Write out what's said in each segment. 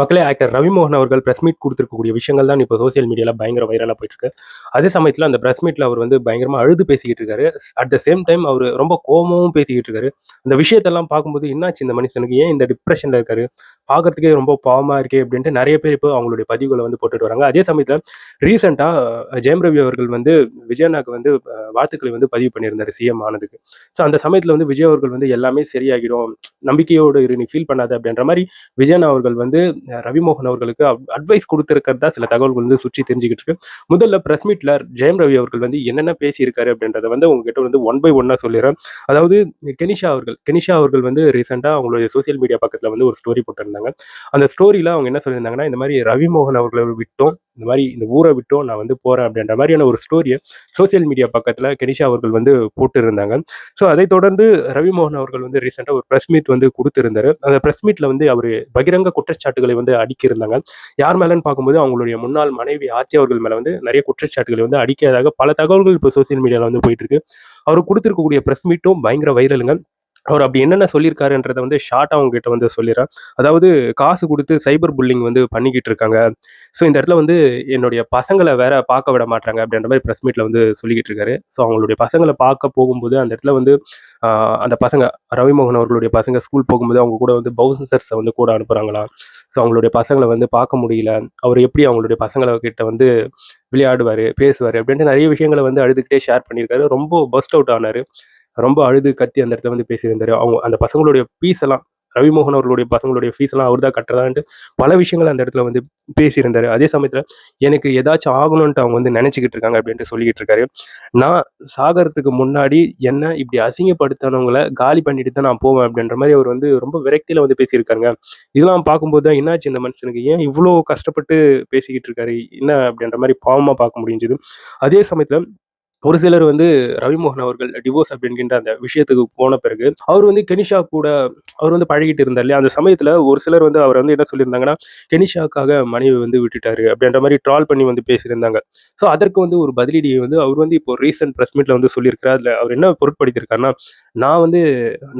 மக்களே ஆக்டர் ரவிமோகன் அவர்கள் press meet கொடுத்துருக்கக்கூடிய விஷயங்கள் தான் இப்போ சோசியல் மீடியாவில் பயங்கர வைரலாக போயிட்டு இருக்கு. அதே சமயத்தில் அந்த பிரஸ் மீட்டில் அவர் வந்து பயங்கரமாக அழுது பேசிக்கிட்டு இருக்காரு. அட் த சேம் டைம் அவர் ரொம்ப கோபமும் பேசிக்கிட்டு இருக்காரு. இந்த விஷயத்தெல்லாம் பார்க்கும்போது என்னாச்சு இந்த மனுஷனுக்கு, ஏன் இந்த டிப்ரெஷனில் இருக்காரு, பார்க்கறதுக்கே ரொம்ப பாவமாக இருக்கே அப்படின்ட்டு நிறைய பேர் இப்போ அவங்களுடைய பதிவுகளை வந்து போட்டுட்டு வராங்க. அதே சமயத்தில் ரீசெண்டாக ஜெயம் ரவி அவர்கள் வந்து விஜயண்ணாக்கு வந்து வாழ்த்துக்களை வந்து பதிவு பண்ணியிருந்தாரு சிஎம் ஆனதுக்கு. ஸோ அந்த சமயத்தில் வந்து விஜய் அவர்கள் வந்து எல்லாமே சரியாகிடும், நம்பிக்கையோடு இரு, நீ ஃபீல் பண்ணாத அப்படின்ற மாதிரி விஜயண்ணா அவர்கள் வந்து ரவிமோகன் அவர்களுக்கு அட்வைஸ் கொடுத்துருக்கிறதா சில தகவல்கள் வந்து சுற்றி தெரிஞ்சுக்கிட்டு இருக்கு. முதல்ல பிரஸ் மீட்ல ஜெயம் ரவி அவர்கள் வந்து என்னென்ன பேசியிருக்காரு அப்படின்றத வந்து உங்ககிட்ட வந்து ஒன் பை ஒன்னா சொல்லிடுறேன். அதாவது கெனிஷா அவர்கள் வந்து ரீசெண்டாக அவங்களுடைய சோசியல் மீடியா பக்கத்தில் வந்து ஒரு ஸ்டோரி போட்டிருந்தாங்க. அந்த ஸ்டோரியில் அவங்க என்ன சொல்லியிருந்தாங்கன்னா, இந்த மாதிரி ரவிமோகன் அவர்களை விட்டோம், இந்த மாதிரி இந்த ஊரை விட்டோம், நான் வந்து போறேன் அப்படின்ற மாதிரியான ஒரு ஸ்டோரியை சோசியல் மீடியா பக்கத்தில் கெனிஷா அவர்கள் வந்து போட்டிருந்தாங்க. ஸோ அதை தொடர்ந்து ரவிமோகன் அவர்கள் வந்து ரீசெண்டாக ஒரு ப்ரெஸ் மீட் வந்து கொடுத்திருந்தாரு. அந்த ப்ரெஸ் மீட்ல வந்து அவர் பகிரங்க குற்றச்சாட்டுகளை வந்து அடிக்கியிருந்தாங்க. யார் மேலன்னு பார்க்கும்போது அவங்களுடைய முன்னாள் மனைவி ஆர்த்தி அவர்கள் மேல வந்து நிறைய குற்றச்சாட்டுகளை வந்து அடிக்கிறதாக பல தகவல்கள் இப்போ சோசியல் மீடியாவில் வந்து போயிட்டு இருக்கு. அவர் கொடுத்திருக்கக்கூடிய ப்ரெஸ் மீட்டும் பயங்கர வைரலுங்க. அவர் அப்படி என்னென்ன சொல்லியிருக்காருன்றத வந்து ஷார்ட்டா உங்ககிட்ட வந்து சொல்லிடுறேன். அதாவது காசு குடுத்து சைபர் புல்லிங் வந்து பண்ணிக்கிட்டு இருக்காங்க. ஸோ இந்த இடத்துல வந்து என்னுடைய பசங்கள வேற பார்க்க விட மாட்றாங்க அப்படின்ற மாரி பிரஸ் மீட்ல வந்து சொல்லிக்கிட்டு இருக்காரு. ஸோ அவங்களுடைய பசங்கள பார்க்க போகும்போது அந்த இடத்துல வந்து ஆ அந்த பசங்க ரவிமோகன் அவர்களுடைய பசங்க ஸ்கூல் போகும்போது அவங்க கூட வந்து பவுன்சர்ஸ வந்து கூட அனுப்புறாங்களாம். ஸோ அவங்களுடைய பசங்கள வந்து பார்க்க முடியல. அவர் எப்படி அவங்களுடைய பசங்கள கிட்ட வந்து விளையாடுவாரு, பேசுவாரு அப்படின்ட்டு நிறைய விஷயங்கள வந்து அழுதுகிட்டே ஷேர் பண்ணியிருக்காரு. ரொம்ப பர்ஸ்ட் அவுட் ஆனாரு. ரொம்ப அழுது கத்தி அந்த இடத்துல வந்து பேசியிருந்தாரு. அவங்க அந்த பசங்களுடைய ஃபீஸ் எல்லாம் ரவிமோகன் அவர்களுடைய பசங்களுடைய ஃபீஸ் எல்லாம் அவர் தான் கட்டுறதான்ட்டு பல விஷயங்கள் அந்த இடத்துல வந்து பேசியிருந்தாரு. அதே சமயத்துல எனக்கு ஏதாச்சும் ஆகணும்ன்ட்டு அவங்க வந்து நினைச்சுக்கிட்டு இருக்காங்க அப்படின்ட்டு சொல்லிக்கிட்டு இருக்காரு. நான் சாகறதுக்கு முன்னாடி என்ன இப்படி அசிங்கப்படுத்தினவங்கள காலி பண்ணிட்டு தான் நான் போவேன் அப்படின்ற மாதிரி அவர் வந்து ரொம்ப விரக்தியில வந்து பேசியிருக்காருங்க. இதெல்லாம் பார்க்கும்போது தான் என்னாச்சு இந்த மனுஷனுக்கு, ஏன் இவ்வளோ கஷ்டப்பட்டு பேசிக்கிட்டு இருக்காரு, என்ன அப்படின்ற மாதிரி பாவமா பார்க்க முடிஞ்சது. அதே சமயத்துல ஒரு சிலர் வந்து ரவிமோகன் அவர்கள் டிவோர்ஸ் அப்படின்கின்ற அந்த விஷயத்துக்கு போன பிறகு அவர் வந்து கெனிஷா கூட அவர் வந்து பழகிட்டு இருந்தார் இல்லையா, அந்த சமயத்துல ஒரு சிலர் வந்து அவர் வந்து என்ன சொல்லியிருந்தாங்கன்னா, கெனிஷாக்காக மனைவி வந்து விட்டுட்டாரு அப்படின்ற மாதிரி ட்ரால் பண்ணி வந்து பேசியிருந்தாங்க. ஸோ அதற்கு வந்து ஒரு பதிலடியை வந்து அவர் வந்து இப்போ ரீசெண்ட் ப்ரெஸ் மீட்ல வந்து சொல்லியிருக்கிறார். அதில் அவர் என்ன பொருட்படுத்தியிருக்காருன்னா, நான் வந்து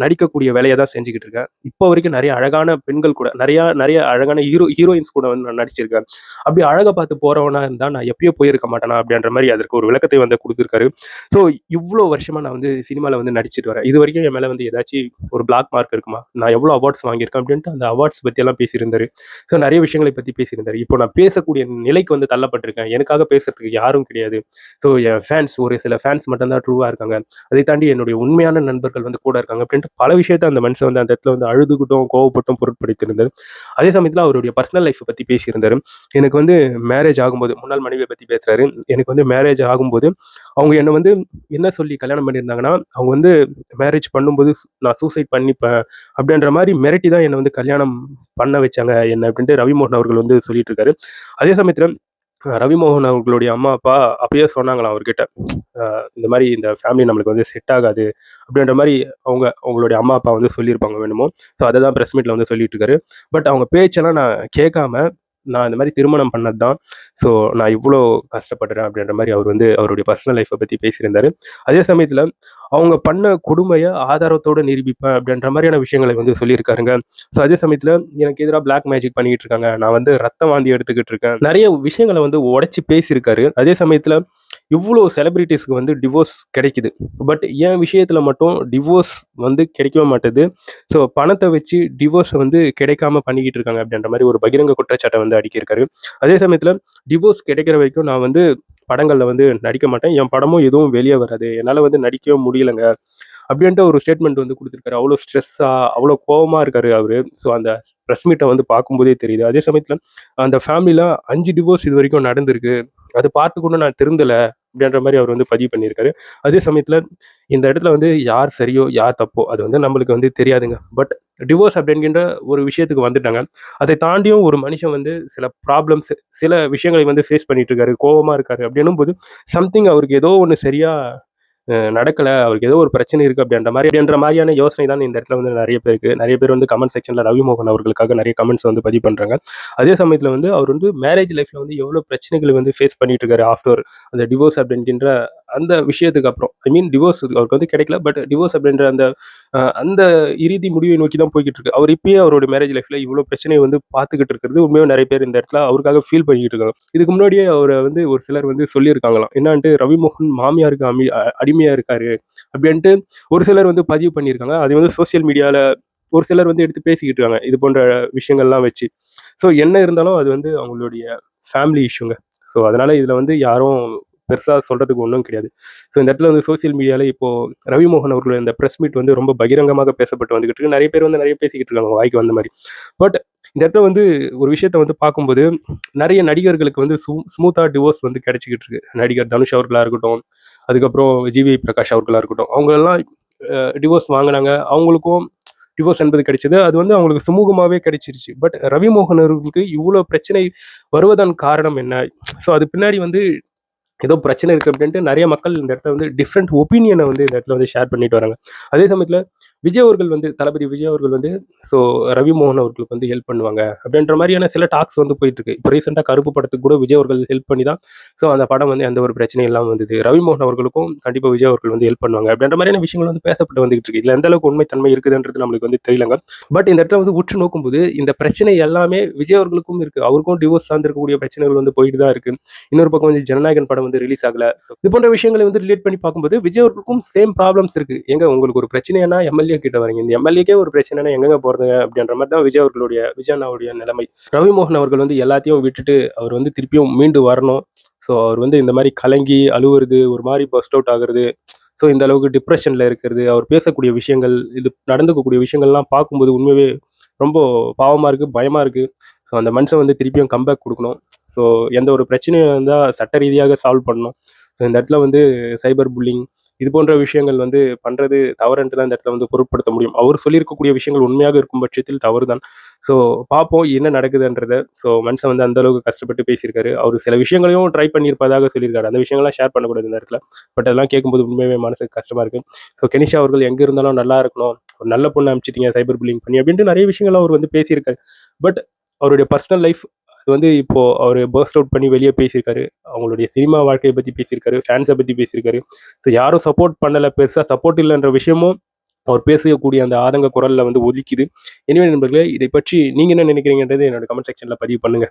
நடிக்கக்கூடிய வேலையை தான் செஞ்சுக்கிட்டு இருக்கேன். இப்போ வரைக்கும் நிறைய அழகான பெண்கள் கூட நிறைய நிறைய அழகான ஹீரோயின்ஸ் கூட வந்து நான் நடிச்சிருக்கேன். அப்படி அழகை பார்த்து போறவனா இருந்தா நான் எப்பயோ போயிருக்க மாட்டேனா அப்படின்ற மாதிரி அதற்கு ஒரு விளக்கத்தை வந்து கொடுத்துருக்காரு. ஸோ இவ்வளோ வருஷமா நான் வந்து சினிமாவில் வந்து நடிச்சிட்டு வரேன். இது வரைக்கும் என் மேலே வந்து ஏதாச்சும் ஒரு பிளாக் மார்க் இருக்குமா, நான் எவ்வளோ அவார்ட்ஸ் வாங்கியிருக்கேன் அப்படின்ட்டு அந்த அவார்ட்ஸ் பற்றியெல்லாம் பேசியிருந்தாரு. ஸோ நிறைய விஷயங்களை பற்றி பேசியிருந்தாரு. இப்போ நான் பேசக்கூடிய நிலைக்கு வந்து தள்ளப்பட்டிருக்கேன், எனக்காக பேசுறதுக்கு யாரும் கிடையாது. ஸோ என் ஃபேன்ஸ் ஒரு சில ஃபேன்ஸ் மட்டும்தான் ட்ரூவாக இருக்காங்க, அதை தாண்டி என்னுடைய உண்மையான நண்பர்கள் வந்து கூட இருக்காங்க அப்படின்ட்டு பல விஷயத்த அந்த மனுஷன் வந்து அந்த இடத்துல வந்து அழுதுகிட்டும் கோவப்பட்டும் பொருட்படுத்தியிருந்தார். அதே சமயத்தில் அவருடைய பர்சனல் லைஃப்பை பற்றி பேசியிருந்தாரு. எனக்கு வந்து மேரேஜ் ஆகும்போது முன்னாள் மனைவியை பற்றி பேசுறாரு. எனக்கு வந்து மேரேஜ் ஆகும்போது அவங்க என்ன வந்து என்ன சொல்லி கல்யாணம் பண்ணியிருந்தாங்கன்னா, அவங்க வந்து மேரேஜ் பண்ணும்போது நான் சூசைட் பண்ணிப்பேன் அப்படின்ற மாரி மிரட்டி தான் என்ன வந்து கல்யாணம் பண்ண வச்சாங்க என்ன அப்படின்ட்டு ரவிமோகன் அவர்கள் வந்து சொல்லிட்டு இருக்காரு. அதே சமயத்துல ரவிமோகன் அவர்களுடைய அம்மா, அப்பா அப்பயே சொன்னாங்களாம் அவர்கிட்ட. இந்த மாரி இந்த ஃபேமிலி நம்மளுக்கு வந்து செட் ஆகாது அப்படின்ற மாரி அவங்களுடைய அம்மா, அப்பா வந்து சொல்லியிருப்பாங்க வேணுமோ. ஸோ அத தான் பிரஸ் மீட்ல வந்து சொல்லிட்டு இருக்காரு. பட் அவங்க பேச்செல்லாம் நான் கேட்காம நான் இந்த மாரி திருமணம் பண்ணது தான். ஸோ நான் இவ்வளோ கஷ்டப்படுறேன் அப்படின்ற மாரி அவர் வந்து அவருடைய பர்சனல் லைஃப்ப பத்தி பேசியிருந்தாரு. அதே சமயத்துல அவங்க பண்ண கொடுமைய ஆதாரத்தோட நிரூபிப்பேன் அப்படின்ற மாரியான விஷயங்களை வந்து சொல்லியிருக்காருங்க. ஸோ அதே சமயத்துல எனக்கு எதிரா பிளாக் மேஜிக் பண்ணிக்கிட்டு இருக்காங்க, நான் வந்து ரத்த வாந்தி எடுத்துக்கிட்டு இருக்கேன், நெறைய விஷயங்கள வந்து உடைச்சு பேசியிருக்காரு. அதே சமயத்துல இவ்ளோ செலிபிரிட்டீஸ்க்கு வந்து டிவோர்ஸ் கிடைக்குது. பட் என் விஷயத்துல மட்டும் டிவோர்ஸ் வந்து கிடைக்கவே மாட்டுது. ஸோ பணத்த வச்சு டிவோர்ஸ வந்து கிடைக்காம பண்ணிக்கிட்டு இருக்காங்க அப்படின்ற மாரி ஒரு பகிரங்க குற்றச்சாட்ட வந்து அடுக்கியிருக்காரு. அதே சமயத்துல டிவோர்ஸ் கிடைக்கிற வரைக்கும் நான் வந்து படங்கள்ல வந்து நடிக்க மாட்டேன், என் படமும் எதுவும் வெளிய வராது, என்னால வந்து நடிக்கவே முடியலங்க அப்படின்ட்டு ஒரு ஸ்டேட்மெண்ட் வந்து குடுத்திருக்காரு. அவ்வளோ ஸ்ட்ரெஸ்ஸா, அவ்வளோ கோவமா இருக்காரு அவரு. ஸோ அந்த பிரஸ் மீட்ட வந்து பார்க்கும்போதே தெரியுது. அதே சமயத்துல அந்த ஃபேமிலில 5 டிவோர்ஸ் இதுவரைக்கும் நடந்திருக்கு, அத பார்த்து கூட நான் திருந்தல அப்படின்ற மாரி அவர் வந்து பதிவு பண்ணியிருக்காரு. அதே சமயத்துல இந்த இடத்துல வந்து யார் சரியோ, யார் தப்போ அது வந்து நம்மளுக்கு வந்து தெரியாதுங்க. பட் டிவோர்ஸ் அப்படின்கின்ற ஒரு விஷயத்துக்கு வந்துட்டாங்க. அதை தாண்டியும் ஒரு மனுஷன் வந்து சில ப்ராப்ளம்ஸ், சில விஷயங்களை வந்து ஃபேஸ் பண்ணிட்டு இருக்காரு, கோவமா இருக்காரு அப்படின்னும்போது சம்திங் அவருக்கு ஏதோ ஒண்ணு சரியா நடக்கல. அவருக்கு ஏதோ ஒரு பிரச்சனை இருக்கு அப்படின்ற மாரியான யோசனை தான் இந்த இடத்துல வந்து நெறைய பேருக்கு. நெறைய பேர் வந்து கமெண்ட் செக்ஷன்ல ரவிமோகன் அவர்களுக்காக நெறைய கமெண்ட்ஸ் வந்து பதிவு பண்றாங்க. அதே சமயத்துல வந்து அவர் வந்து மேரேஜ் லைஃப்ல வந்து எவ்வளோ பிரச்சனைகள வந்து ஃபேஸ் பண்ணிட்டு இருக்காரு ஆஃப்டர் அந்த டிவோர்ஸ் அப்படின்ற அந்த விஷயத்துக்கு அப்புறம். ஐ மீன் டிவோர்ஸ் அவருக்கு வந்து கிடைக்கல. பட் டிவோர்ஸ் அப்படின்ற அந்த இறுதி முடிவை நோக்கி தான் போய்க்கிட்டு இருக்கு. அவர் இப்பயே அவருடைய மேரேஜ் லைஃப்ல இவ்வளோ பிரச்சனைய வந்து பார்த்துக்கிட்டு இருக்கிறது உண்மையாவே நெறைய பேர் இந்த இடத்துல அவருக்காக ஃபீல் பண்ணிக்கிட்டு இருக்காங்க. இதுக்கு முன்னாடியே அவர வந்து ஒரு சிலர் வந்து சொல்லியிருக்காங்களாம். என்னான்ட்டு ரவிமோகன் மாமியாருக்கு அடிமையா இருக்காரு அப்படின்ட்டு ஒரு சிலர் வந்து பதிவு பண்ணியிருக்காங்க. அது வந்து சோசியல் மீடியால ஒரு சிலர் வந்து எடுத்து பேசிக்கிட்டு இருக்காங்க. இது போன்ற விஷயங்கள்லாம் வச்சு. ஸோ என்ன இருந்தாலும் அது வந்து அவங்களுடைய ஃபேமிலி இஷ்யூங்க. ஸோ அதனால இதுல வந்து யாரும் பெருசா சொல்றதுக்கு ஒண்ணும் கிடையாது. ஸோ இந்த இடத்துல வந்து சோசியல் மீடியால இப்போ ரவிமோகன் அவர்களுடைய இந்த பிரஸ் மீட் வந்து ரொம்ப பகிரங்கமாக பேசப்பட்டு வந்துகிட்டு இருக்கு. நெறைய பேர் வந்து நெறைய பேசிக்கிட்டு இருக்காங்க வாய்க்கு வந்த மாரி. பட் இந்த இடத்துல வந்து ஒரு விஷயத்த வந்து பார்க்கும்போது, நெறைய நடிகர்களுக்கு வந்து ஸ்மூத்தா டிவோர்ஸ் வந்து கிடைச்சுக்கிட்டு இருக்கு. நடிகர் தனுஷ் அவர்களா இருக்கட்டும், அதுக்கப்புறம் ஜிவி பிரகாஷ் அவர்களா இருக்கட்டும். அவங்கலாம் டிவோர்ஸ் வாங்குனாங்க. அவங்களுக்கும் டிவோர்ஸ் என்பது கிடைச்சது. அது வந்து அவங்களுக்கு சுமூகமாவே கிடைச்சிருச்சு. பட் ரவிமோகன் அவர்களுக்கு இவ்ளோ பிரச்சனை வருவதன் காரணம் என்ன? ஸோ அது பின்னாடி வந்து ஏதோ பிரச்சனை இருக்கு அப்படின்ட்டு நெறைய மக்கள் இந்த இடத்துல வந்து டிஃப்ரெண்ட் ஒப்பீனியன வந்து இந்த இடத்துல வந்து ஷேர் பண்ணிட்டு வராங்க. அதே சமயத்துல விஜய் அவர்கள் வந்து தளபதி விஜய் அவர்கள் வந்து ஸோ ரவிமோகன் அவர்களுக்கு வந்து ஹெல்ப் பண்ணுவாங்க அப்படின்ற மாரியான சில டாக்ஸ் வந்து போயிட்டு இருக்கு. இப்போ ரீசென்ட்டா கருப்பு படத்துக்கு கூட விஜய் அவர்கள் ஹெல்ப் பண்ணி தான் ஸோ அந்த படம் வந்து எந்த ஒரு பிரச்சனையும் இல்லாம வந்தது. ரவிமோகன் அவர்களுக்கும் கண்டிப்பா விஜய் அவர்கள் வந்து ஹெல்ப் பண்ணுவாங்க அப்படின்ற மாரியான விஷயங்கள் வந்து பேசப்பட்டு வந்துகிட்டு இருக்கு. இதுல எந்த அளவுக்கு உண்மை தன்மை இருக்குதுன்றது நம்மளுக்கு வந்து தெரியலங்க. பட் இந்த இடத்துல வந்து உற்று நோக்கும்போது இந்த பிரச்சனை எல்லாமே விஜய் அவர்களுக்கும் இருக்கு. அவருக்கும் டிவோர்ஸ் சார்ந்து இருக்கக்கூடிய பிரச்சனைகள் வந்து போயிட்டு தான் இருக்கு. இன்னொரு பக்கம் வந்து ஜனநாயகன் படம் வந்து ரிலீஸ் ஆகல. இது போன்ற விஷயங்களை வந்து ரிலேட் பண்ணி பார்க்கும்போது விஜய் அவர்களுக்கும் சேம் ப்ராப்ளம்ஸ் இருக்கு. ஏங்க உங்களுக்கு ஒரு பிரச்சனைனா எம்எல்ஏ கிட்ட வரீங்க. இந்த எம்எல்ஏக்கே ஒரு பிரச்சனைனா எங்கங்க போறதுங்க அப்படின்ற மாதிரி தான் விஜய் அண்ணாவுடைய நிலைமை. ரவிமோகன் அவர்கள் வந்து எல்லாத்தையும் விட்டுட்டு அவர் வந்து திருப்பியும் மீண்டு வரணும். ஸோ அவர் வந்து இந்த மாதிரி கலங்கி அழுவுறது, ஒரு மாதிரி பஸ்ட் அவுட் ஆகுறது, ஸோ இந்த அளவுக்கு டிப்ரெஷன்ல இருக்கிறது, அவர் பேசக்கூடிய விஷயங்கள், இது நடந்துக்கக்கூடிய விஷயங்கள்லாம் பார்க்கும்போது உண்மையாவே ரொம்ப பாவமா இருக்கு, பயமா இருக்கு. ஸோ அந்த மனுஷன் வந்து திருப்பியும் கம்பேக் கொடுக்கணும். ஸோ எந்த ஒரு பிரச்சனையும் இருந்தால் சட்ட ரீதியாக சால்வ் பண்ணணும். ஸோ இந்த இடத்துல வந்து சைபர் புல்லிங் இது போன்ற விஷயங்கள் வந்து பண்ணுறது தவறுன்ட்டு தான் இந்த இடத்துல வந்து பொருட்படுத்த முடியும். அவர் சொல்லியிருக்கக்கூடிய விஷயங்கள் உண்மையாக இருக்கும் பட்சத்தில் தவறு தான். ஸோ பார்ப்போம் என்ன நடக்குதுன்றத. ஸோ மனுஷன் வந்து அந்த அளவுக்கு கஷ்டப்பட்டு பேசியிருக்காரு. அவர் சில விஷயங்களையும் ட்ரை பண்ணியிருப்பதாக சொல்லியிருக்காரு. அந்த விஷயங்கள்லாம் ஷேர் பண்ணக்கூடாது இந்த இடத்துல. பட் அதெல்லாம் கேட்கும்போது உண்மையாகவே மனசுக்கு கஷ்டமா இருக்கு. ஸோ கெனிஷா அவர்கள் எங்கே இருந்தாலும் நல்லா இருக்கணும். ஒரு நல்ல பொண்ணு அனுப்பிச்சிட்டீங்க சைபர் புல்லிங் பண்ணி அப்படின்ட்டு நிறைய விஷயங்கள் அவர் வந்து பேசியிருக்காரு. பட் அவருடைய பர்சனல் லைஃப் அது வந்து இப்போ அவர் பர்ஸ்ட் அவுட் பண்ணி வெளியே பேசியிருக்காரு. அவங்களுடைய சினிமா வாழ்க்கையை பத்தி பேசியிருக்காரு. ஃபேன்ஸை பத்தி பேசியிருக்காரு. ஸோ யாரும் சப்போர்ட் பண்ணல, பெருசா சப்போர்ட் இல்லைன்ற விஷயமும் அவர் பேசக்கூடிய அந்த ஆதங்க குரல்ல வந்து ஒலிக்குது. எனவே நண்பர்களே, இதை பற்றி நீங்க என்ன நினைக்கிறீங்கன்றது என்னோட கமெண்ட் செக்ஷன்ல பதிவு பண்ணுங்க.